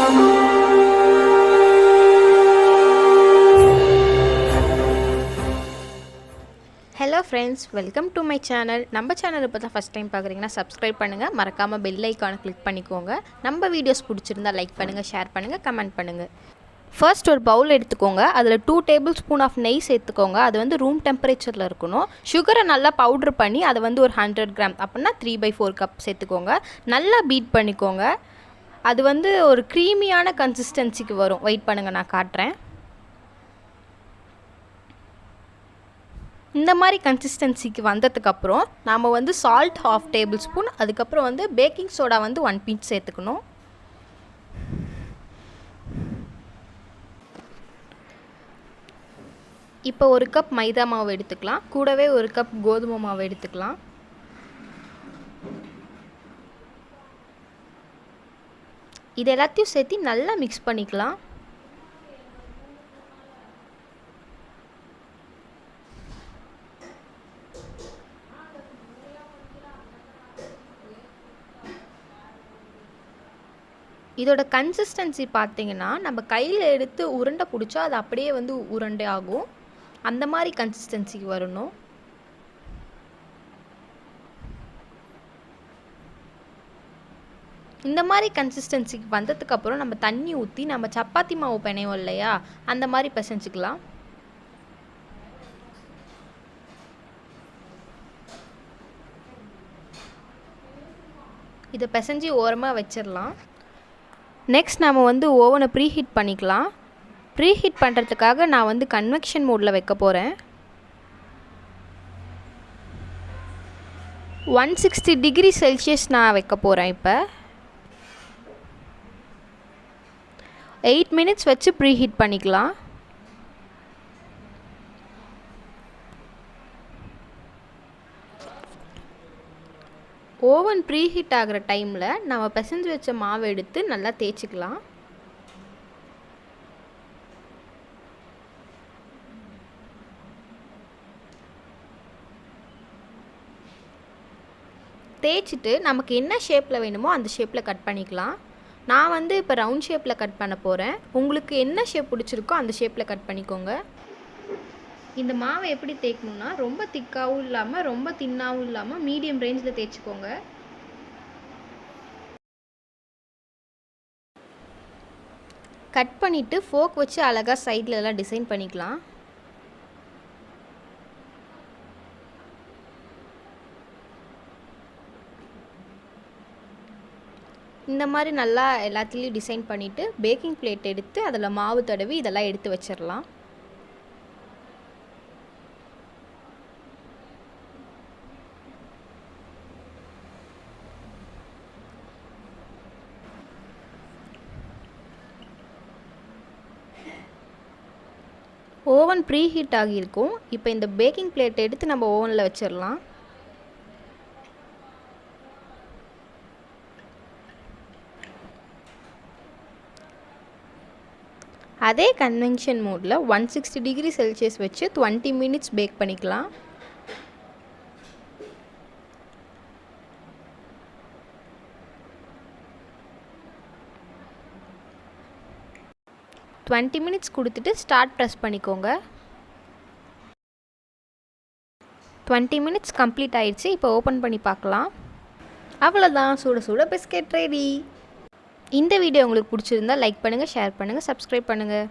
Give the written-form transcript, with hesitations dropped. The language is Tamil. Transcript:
Hello friends, welcome to my channel. நம்ம சேனலை பார்த்தா ஃபர்ஸ்ட் டைம் பார்க்குறீங்கன்னா சப்ஸ்கிரைப் பண்ணுங்கள், மறக்காமல் பெல் ஐக்கானை கிளிக் பண்ணிக்கோங்க. நம்ம வீடியோஸ் பிடிச்சிருந்தா லைக் பண்ணுங்கள், ஷேர் பண்ணுங்கள், கமெண்ட் பண்ணுங்கள். ஃபர்ஸ்ட் ஒரு பவுல் எடுத்துக்கோங்க. அதில் 2 டேபிள் ஸ்பூன் ஆஃப் நெய் சேர்த்துக்கோங்க. அது வந்து ரூம் டெம்பரேச்சரில் இருக்கணும். சுகரை நல்லா பவுட்ரு பண்ணி அதை வந்து ஒரு 100 கிராம் அப்படின்னா 3/4 கப் சேர்த்துக்கோங்க. நல்லா பீட் பண்ணிக்கோங்க. அது வந்து ஒரு க்ரீமியான கன்சிஸ்டன்சிக்கு வரும். வெயிட் பண்ணுங்கள், நான் காட்டுறேன். இந்த மாதிரி கன்சிஸ்டன்சிக்கு வந்ததுக்கப்புறம் நாம் வந்து சால்ட் 1/2 டேபிள் ஸ்பூன், அதுக்கப்புறம் வந்து பேக்கிங் சோடா வந்து 1 பிஞ்ச் சேர்த்துக்கணும். இப்போ 1 கப் மைதா மாவு எடுத்துக்கலாம். கூடவே 1 கப் கோதுமை மாவு எடுத்துக்கலாம். இது எல்லாத்தையும் சேர்த்து நல்லா மிக்ஸ் பண்ணிக்கலாம். இதோட கன்சிஸ்டன்சி பார்த்தீங்கன்னா நம்ம கையில் எடுத்து உருண்டை பிடிச்சா அது அப்படியே வந்து உருண்டை ஆகும். அந்த மாதிரி கன்சிஸ்டன்சிக்கு வரணும். இந்த மாதிரி கன்சிஸ்டன்சிக்கு வந்ததுக்கப்புறம் நம்ம தண்ணி ஊற்றி நம்ம சப்பாத்தி மாவு பிணைவோம் இல்லையா, அந்த மாதிரி பிசைஞ்சிக்கலாம். இதை பிசைஞ்சி ஓரமாக வச்சிடலாம். நெக்ஸ்ட் நாம் வந்து ஓவனை ப்ரீஹீட் பண்ணிக்கலாம். ப்ரீஹீட் பண்ணுறதுக்காக நான் வந்து கன்வெக்ஷன் மோடில் வைக்க போகிறேன். 160 டிகிரி செல்சியஸ் நான் வைக்க போகிறேன். இப்போ 8 மினிட்ஸ் வச்சு ப்ரீஹீட் பண்ணிக்கலாம். ஓவன் ப்ரீஹீட் ஆகிற டைமில் நம்ம பிசைஞ்சு வச்ச மாவை எடுத்து நல்லா தேய்ச்சிக்கலாம். தேய்ச்சிட்டு நமக்கு என்ன ஷேப்பில் வேணுமோ அந்த ஷேப்பில் கட் பண்ணிக்கலாம். நான் வந்து இப்போ ரவுண்ட் ஷேப்பில் கட் பண்ண போகிறேன். உங்களுக்கு என்ன ஷேப் பிடிச்சிருக்கோ அந்த ஷேப்பில் கட் பண்ணிக்கோங்க. இந்த மாவை எப்படி தேய்க்கணுன்னா ரொம்ப திக்காகவும் இல்லாமல் ரொம்ப தின்னாகவும் இல்லாமல் மீடியம் ரேஞ்சில் தேய்ச்சிக்கோங்க. கட் பண்ணிவிட்டு ஃபோக் வச்சு அழகாக சைடில் எல்லாம் டிசைன் பண்ணிக்கலாம். இந்த மாதிரி நல்லா எல்லாத்துலேயும் டிசைன் பண்ணிவிட்டு பேக்கிங் பிளேட் எடுத்து அதில் மாவு தடவி இதெல்லாம் எடுத்து வச்சிடலாம். ஓவன் ப்ரீ ஹீட் ஆகியிருக்கும். இப்போ இந்த பேக்கிங் பிளேட் எடுத்து நம்ம ஓவனில் வச்சிடலாம். அதே கன்வென்ஷன் மோடில் 160 டிகிரி செல்சியஸ் வச்சு 20 மினிட்ஸ் பேக் பண்ணிக்கலாம். டுவெண்ட்டி மினிட்ஸ் கொடுத்துட்டு ஸ்டார்ட் ப்ரெஸ் பண்ணிக்கோங்க. 20 மினிட்ஸ் கம்ப்ளீட் ஆயிடுச்சு. இப்போ ஓப்பன் பண்ணி பார்க்கலாம். அவ்வளோதான், சுட சுட பிஸ்கெட் ரெடி. இந்த வீடியோ உங்களுக்கு பிடிச்சிருந்தா லைக் பண்ணுங்கள், ஷேர் பண்ணுங்கள், சப்ஸ்கிரைப் பண்ணுங்கள்.